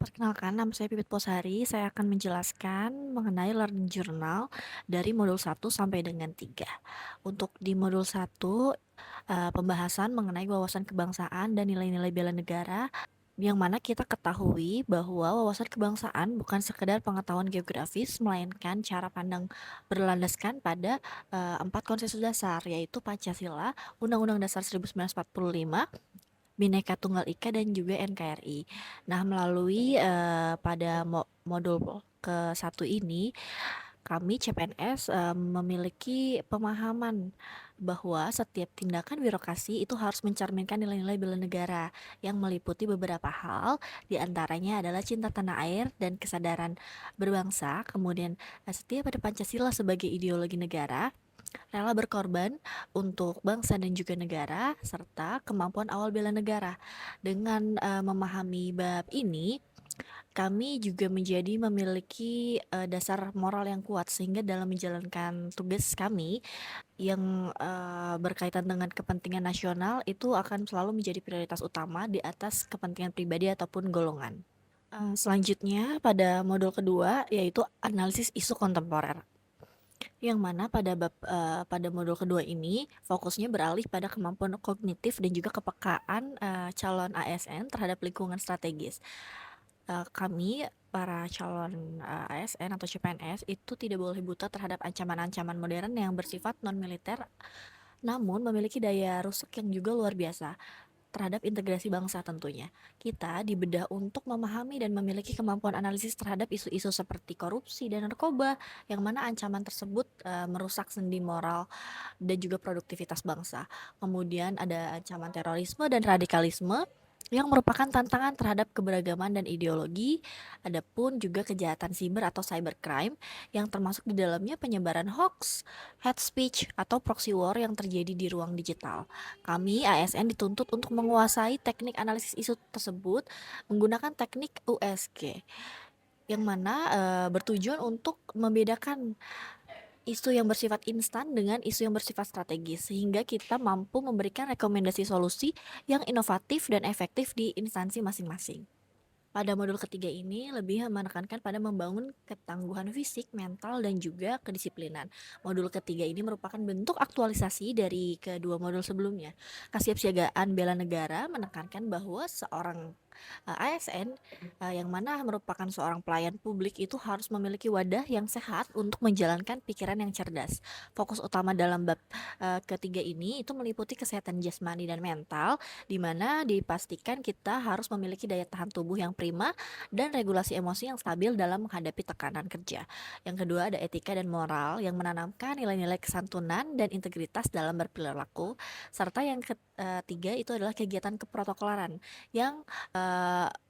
Perkenalkan, nama saya Pipit Posari. Saya akan menjelaskan mengenai learning journal dari modul 1 sampai dengan 3. Untuk di modul 1, pembahasan mengenai wawasan kebangsaan dan nilai-nilai bela negara, yang mana kita ketahui bahwa wawasan kebangsaan bukan sekedar pengetahuan geografis, melainkan cara pandang berlandaskan pada 4 konsensus dasar, yaitu Pancasila, Undang-Undang Dasar 1945, Bhinneka Tunggal Ika, dan juga NKRI. Nah, melalui pada modul ke-1 ini, kami CPNS memiliki pemahaman bahwa setiap tindakan birokrasi itu harus mencerminkan nilai-nilai bela negara yang meliputi beberapa hal, diantaranya adalah cinta tanah air dan kesadaran berbangsa, kemudian setia pada Pancasila sebagai ideologi negara, rela berkorban untuk bangsa dan juga negara, serta kemampuan awal bela negara. Dengan memahami bab ini, kami juga menjadi memiliki dasar moral yang kuat, sehingga dalam menjalankan tugas kami yang berkaitan dengan kepentingan nasional itu akan selalu menjadi prioritas utama di atas kepentingan pribadi ataupun golongan. Selanjutnya pada modul kedua yaitu analisis isu kontemporer. Yang mana pada modul kedua ini fokusnya beralih pada kemampuan kognitif dan juga kepekaan calon ASN terhadap lingkungan strategis. Kami para calon ASN atau CPNS itu tidak boleh buta terhadap ancaman-ancaman modern yang bersifat non militer, namun memiliki daya rusak yang juga luar biasa terhadap integrasi bangsa tentunya. Kita dibedah untuk memahami dan memiliki kemampuan analisis terhadap isu-isu seperti korupsi dan narkoba, yang mana ancaman tersebut merusak sendi moral dan juga produktivitas bangsa. Kemudian ada ancaman terorisme dan radikalisme yang merupakan tantangan terhadap keberagaman dan ideologi. Adapun juga kejahatan siber atau cybercrime yang termasuk di dalamnya penyebaran hoax, hate speech, atau proxy war yang terjadi di ruang digital. Kami ASN dituntut untuk menguasai teknik analisis isu tersebut menggunakan teknik USG, yang mana bertujuan untuk membedakan isu yang bersifat instan dengan isu yang bersifat strategis, sehingga kita mampu memberikan rekomendasi solusi yang inovatif dan efektif di instansi masing-masing. Pada modul ketiga ini lebih menekankan pada membangun ketangguhan fisik, mental, dan juga kedisiplinan. Modul ketiga ini merupakan bentuk aktualisasi dari kedua modul sebelumnya. Kesiapsiagaan bela negara menekankan bahwa seorang ASN yang mana merupakan seorang pelayan publik itu harus memiliki wadah yang sehat untuk menjalankan pikiran yang cerdas. Fokus utama dalam bab ketiga ini itu meliputi kesehatan jasmani dan mental, di mana dipastikan kita harus memiliki daya tahan tubuh yang prima dan regulasi emosi yang stabil dalam menghadapi tekanan kerja. Yang kedua ada etika dan moral yang menanamkan nilai-nilai kesantunan dan integritas dalam berperilaku, serta yang ketiga itu adalah kegiatan keprotokolaran yang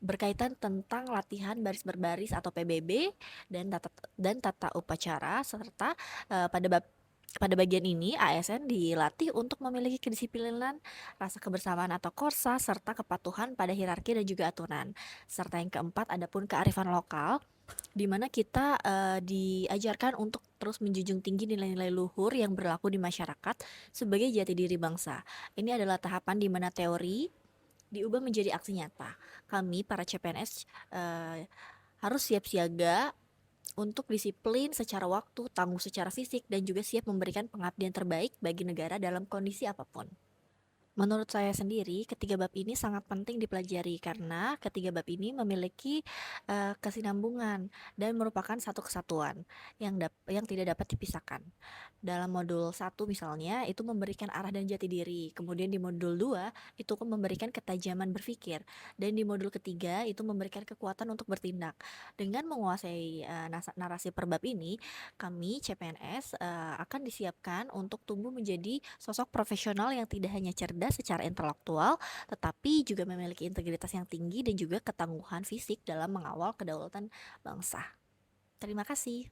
berkaitan tentang latihan baris berbaris atau PBB dan tata upacara, serta pada bagian ini ASN dilatih untuk memiliki kedisiplinan, rasa kebersamaan atau korsa, serta kepatuhan pada hierarki dan juga aturan. Serta yang keempat adapun kearifan lokal, di mana kita diajarkan untuk terus menjunjung tinggi nilai-nilai luhur yang berlaku di masyarakat sebagai jati diri bangsa. Ini adalah tahapan di mana teori diubah menjadi aksi nyata. Kami para CPNS harus siap siaga untuk disiplin secara waktu, tangguh secara fisik, dan juga siap memberikan pengabdian terbaik bagi negara dalam kondisi apapun. Menurut saya sendiri, ketiga bab ini sangat penting dipelajari karena ketiga bab ini memiliki kesinambungan dan merupakan satu kesatuan yang tidak dapat dipisahkan. Dalam modul 1 misalnya itu memberikan arah dan jati diri. Kemudian di modul 2 itu memberikan ketajaman berpikir, dan di modul ketiga itu memberikan kekuatan untuk bertindak. Dengan menguasai narasi per bab ini, kami CPNS akan disiapkan untuk tumbuh menjadi sosok profesional yang tidak hanya cerdas secara intelektual, tetapi juga memiliki integritas yang tinggi dan juga ketangguhan fisik dalam mengawal kedaulatan bangsa. Terima kasih.